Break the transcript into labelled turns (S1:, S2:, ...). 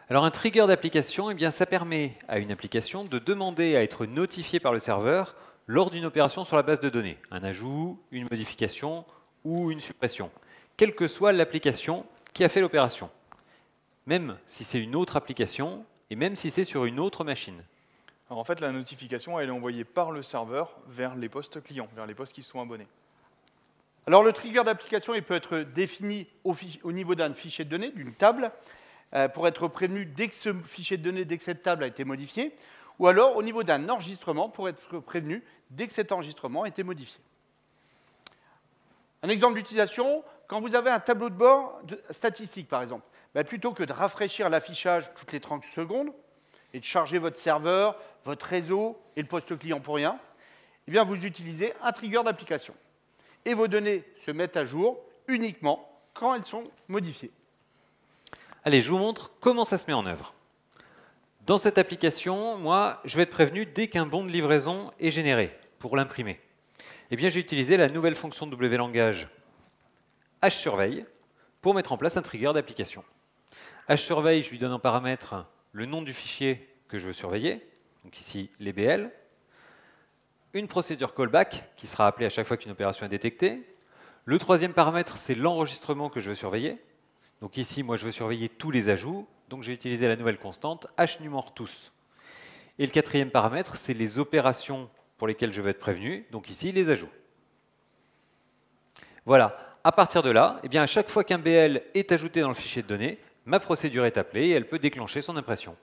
S1: Alors un trigger d'application, eh bien, ça permet à une application de demander à être notifiée par le serveur lors d'une opération sur la base de données, un ajout, une modification ou une suppression, quelle que soit l'application qui a fait l'opération, même si c'est une autre application et même si c'est sur une autre machine.
S2: Alors en fait, la notification, elle est envoyée par le serveur vers les postes clients, vers les postes qui sont abonnés.
S3: Alors le trigger d'application, il peut être défini au niveau d'un fichier de données, d'une table, pour être prévenu dès que ce fichier de données, dès que cette table a été modifiée, ou alors au niveau d'un enregistrement, pour être prévenu dès que cet enregistrement a été modifié. Un exemple d'utilisation, quand vous avez un tableau de bord statistique, par exemple, plutôt que de rafraîchir l'affichage toutes les 30 secondes et de charger votre serveur, votre réseau et le poste client pour rien, eh bien vous utilisez un trigger d'application. Et vos données se mettent à jour uniquement quand elles sont modifiées.
S1: Allez, je vous montre comment ça se met en œuvre. Dans cette application, moi, je vais être prévenu dès qu'un bon de livraison est généré pour l'imprimer. Eh bien, j'ai utilisé la nouvelle fonction de wlangage hsurveille pour mettre en place un trigger d'application. Hsurveille, je lui donne en paramètre le nom du fichier que je veux surveiller, donc ici les BL, une procédure callback qui sera appelée à chaque fois qu'une opération est détectée. Le troisième paramètre, c'est l'enregistrement que je veux surveiller. Donc ici, moi, je veux surveiller tous les ajouts, donc j'ai utilisé la nouvelle constante hNumOrTous. Et le quatrième paramètre, c'est les opérations pour lesquelles je veux être prévenu, donc ici, les ajouts. Voilà, à partir de là, eh bien, à chaque fois qu'un BL est ajouté dans le fichier de données, ma procédure est appelée et elle peut déclencher son impression.